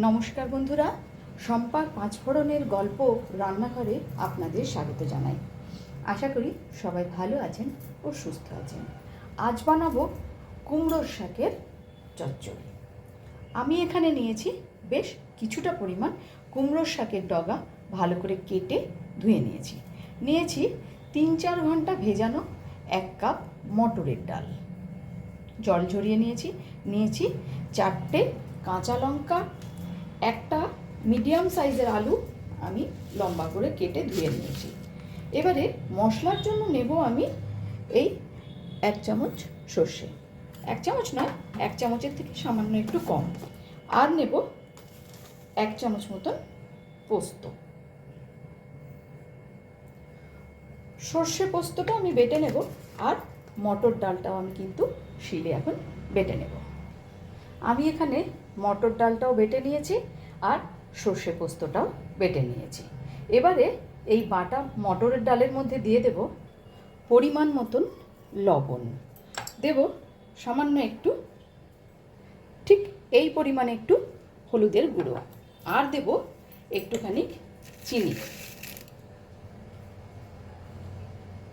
নমস্কার বন্ধুরা, শম্পার পাঁচফোড়নের গল্প রান্নাঘরে আপনাদের স্বাগত জানাই। আশা করি সবাই ভালো আছেন ও সুস্থ আছেন। আজ বানাবো কুমড়োর শাকের চচ্চড়ি। আমি এখানে নিয়েছি বেশ কিছুটা পরিমাণ কুমড়োর শাকের ডগা, ভালো করে কেটে ধুয়ে নিয়েছি 3-4 ঘন্টা ভেজানো 1 কাপ মটরের ডাল, জল ঝরিয়ে নিয়েছি 4টে কাঁচা লঙ্কা, একটা মিডিয়াম সাইজের আলু আমি লম্বা করে কেটে ধুয়ে নিয়েছি। এবারে মশলার জন্য নেব আমি এই 1 চামচ সর্ষে, 1 চামচ নয়, 1 চামচের থেকে সামান্য একটু কম, আর নেব 1 চামচ মতন পোস্ত। সর্ষে পোস্তটা আমি বেটে নেব, আর মটর ডালটাও আমি কিন্তু শিলে এখন বেটে নেব। আমি এখানে মটর ডালটাও বেটে নিয়েছি আর সর্ষে পোস্তটাও বেটে নিয়েছি। এবারে এই বাটা মটরের ডালের মধ্যে দিয়ে দেব পরিমাণ মতন লবণ, দেব সামান্য একটু, ঠিক এই পরিমাণে একটু হলুদের গুঁড়ো, আর দেব একটুখানি চিনি,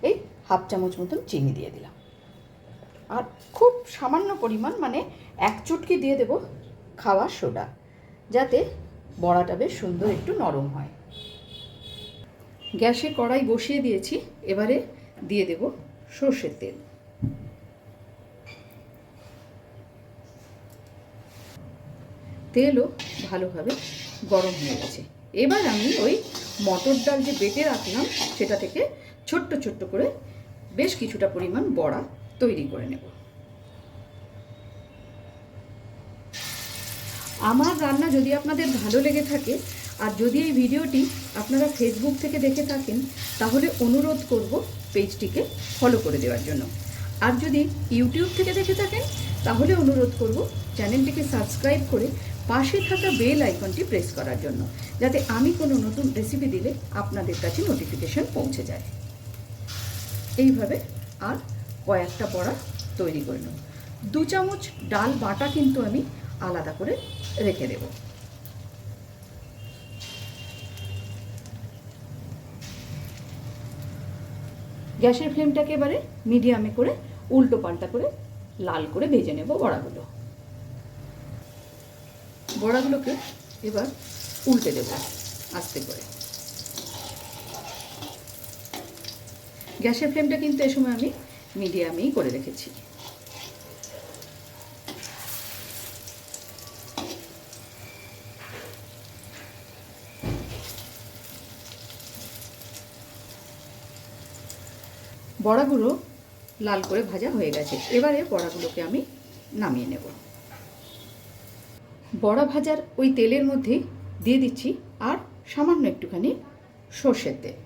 এই 1/2 চামচ মতন চিনি দিয়ে দিলাম। আর খুব সামান্য পরিমাণ, মানে 1 চুটকি দিয়ে দেব খাওয়ার সোডা, যাতে বড়াটা বেশ সুন্দর একটু নরম হয়। গ্যাসে কড়াই বসিয়ে দিয়েছি, এবারে দিয়ে দেব সর্ষের তেল। তেলও ভালোভাবে গরম হয়ে গেছে। এবার আমি ওই মটর ডাল যে বেটে রাখলাম সেটা থেকে ছোট্ট ছোট্ট করে বেশ কিছুটা পরিমাণ বড়া তৈরি করে নেব। আমার রান্না যদি আপনাদের ভালো লেগে থাকে, আর যদি এই ভিডিওটি আপনারা ফেসবুক থেকে দেখে থাকেন, তাহলে অনুরোধ করব পেজটিকে ফলো করে দেওয়ার জন্য। আর যদি ইউটিউব থেকে দেখে থাকেন, তাহলে অনুরোধ করব চ্যানেলটিকে সাবস্ক্রাইব করে পাশে থাকা বেল আইকনটি প্রেস করার জন্য, যাতে আমি কোনো নতুন রেসিপি দিলে আপনাদের কাছে নোটিফিকেশন পৌঁছে যায়। এইভাবে আর কয়েকটা বড়া তৈরি করে নেব। 2 চামচ ডাল বাটা কিন্তু আমি আলাদা করে রেখে দেব। গ্যাসের ফ্লেমটাকে এবারে মিডিয়ামে করে উল্টো পাল্টা করে লাল করে ভেজে নেব বড়াগুলোকে এবার উল্টে দেব আস্তে করে। গ্যাসের ফ্লেমটা কিন্তু এ সময় আমি মিডিয়ামেই করে রেখেছি। বড়াগুলো লাল করে ভাজা হয়ে গেছে, এবারে বড়াগুলোকে আমি নামিয়ে নেব। বড়া ভাজার ওই তেলের মধ্যে দিয়ে দিচ্ছি আর সামান্য একটুখানি সর্ষের তেল।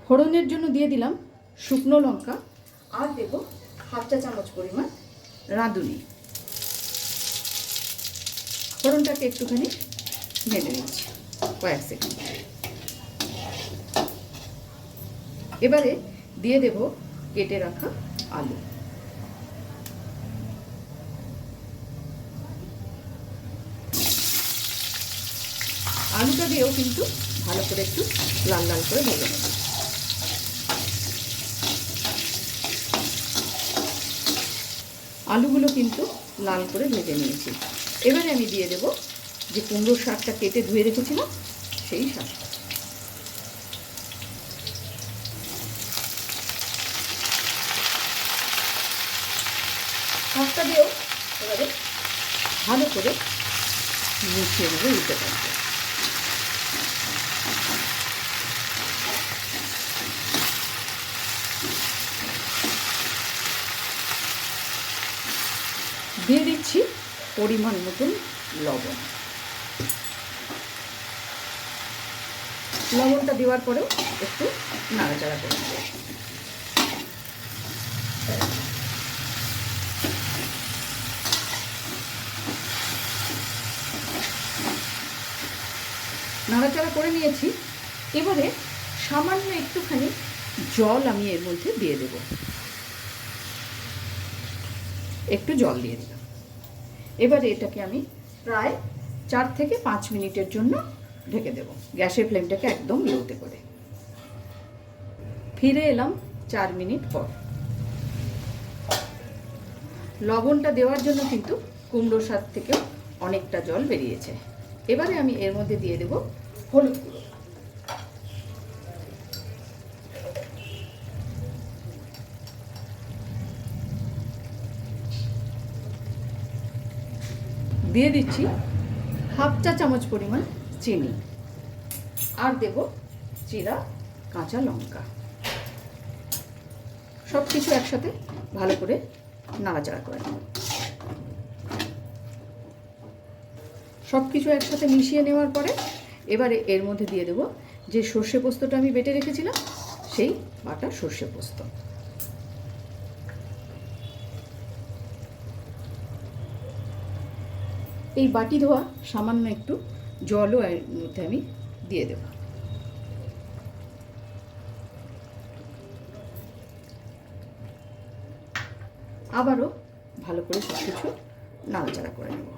ফোড়নের জন্য দিয়ে দিলাম শুকনো লঙ্কা, আর দেব 1/2 চা চামচ পরিমাণ রাঁধুনি। ফোড়নটাকে একটুখানি নেড়ে নিচ্ছি কয়েক সেকেন্ড। এবারে দিয়ে দেব কেটে রাখা আলু। আলুটা দিয়েও কিন্তু ভালো করে একটু লাল লাল করে ভেজে নেব। আলুগুলো কিন্তু লাল করে ভেজে নিয়েছি। এবারে আমি দিয়ে দেব যে কুমড়োর শাকটা কেটে ধুয়ে রেখেছিলাম সেই শাকটা। শাকটা দিয়েও এবারে ভালো করে মিশিয়ে নেব উল্টে পাল্টে। দিয়ে দিচ্ছি পরিমাণ মতন লবণ। লবণটা দেওয়ার পরেও একটু নাড়াচাড়া করে নেব। নাড়াচাড়া করে নিয়েছি, এবারে সামান্য একটুখানি জল আমি এর মধ্যে দিয়ে দেব। একটু জল দিয়ে দিলাম। এবারে এটাকে আমি প্রায় 4 থেকে 5 মিনিটের জন্য ঢেকে দেব, গ্যাসের ফ্লেমটাকে একদম লোতে করে। ফিরে এলাম 4 মিনিট পর। লবণটা দেওয়ার জন্য কিন্তু কুমড়ো শাক থেকেও অনেকটা জল বেরিয়েছে। এবারে আমি এর মধ্যে দিয়ে দেব হলুদ গুঁড়ো। দিয়ে দিচ্ছি হাফ চা চামচ পরিমাণ চিনি, আর দেব জিরা, কাঁচা লঙ্কা। সব কিছু একসাথে ভালো করে নাড়াচাড়া করে নেব। সব কিছু একসাথে মিশিয়ে নেওয়ার পরে এবারে এর মধ্যে দিয়ে দেব যে সর্ষে পোস্তটা আমি বেটে রেখেছিলাম, সেই বাটা সর্ষে পোস্ত। এই বাটি ধোয়া সামান্য একটু জলও এর মধ্যে আমি দিয়ে দেব। আবারও ভালো করে সব কিছু নাড়াচাড়া করে নেব।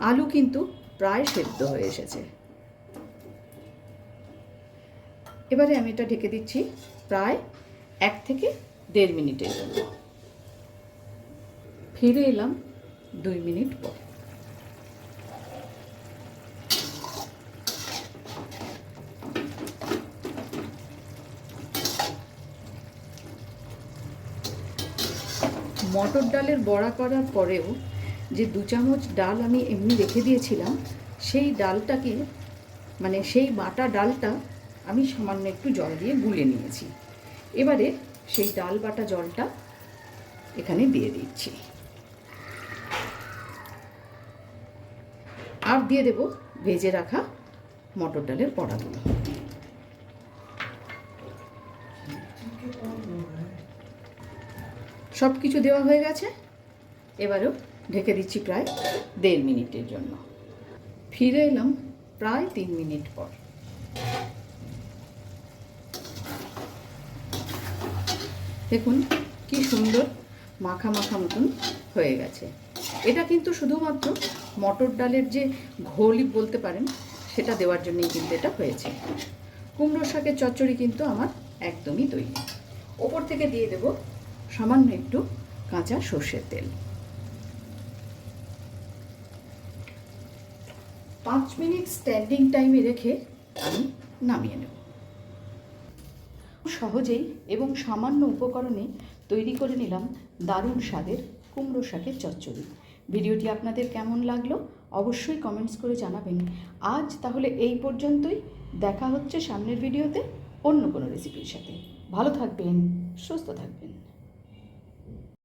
আলু কিন্তু প্রায় সেদ্ধ হয়ে এসেছে। এবারে আমি এটা ঢেকে দিচ্ছি প্রায় 1 থেকে 1.5 মিনিটের জন্য। ফিরে এলাম 2 মিনিট পর। মটর ডালের বড়া করার পরেও যে 2 চামচ ডাল আমি এমনি রেখে দিয়েছিলাম, সেই ডালটাকে মানে সেই বাটা ডালটা আমি সামান্য একটু জল দিয়ে গুলে নিয়েছি। এবারে সেই ডাল বাটা জলটা এখানে দিয়ে দিচ্ছি, আর দিয়ে দেব ভেজে রাখা মটর ডালের বড়াগুলো। সব কিছু দেওয়া হয়ে গেছে। এবারেও ঢেকে দিচ্ছি প্রায় 1.5 মিনিটের জন্য। ফিরে এলাম প্রায় 3 মিনিট পর। দেখুন কি সুন্দর মাখা মাখা মতন হয়ে গেছে। এটা কিন্তু শুধুমাত্র মটর ডালের যে ঘোলই বলতে পারেন, সেটা দেওয়ার জন্যই কিন্তু এটা হয়েছে। কুমড়ো শাকের চচ্চড়ি কিন্তু আমার একদমই তৈরি। ওপর থেকে দিয়ে দেব সামান্য একটু কাঁচা সর্ষের তেল। 5 মিনিট স্ট্যান্ডিং টাইমে রেখে আমি নামিয়ে নেব। সহজেই এবং সামান্য উপকরণে তৈরি করে নিলাম দারুণ স্বাদের কুমড়ো শাকের চচ্চড়ি। ভিডিওটি আপনাদের কেমন লাগলো অবশ্যই কমেন্টস করে জানাবেন। আজ তাহলে এই পর্যন্তই। দেখা হচ্ছে সামনের ভিডিওতে অন্য কোনো রেসিপির সাথে। ভালো থাকবেন, সুস্থ থাকবেন।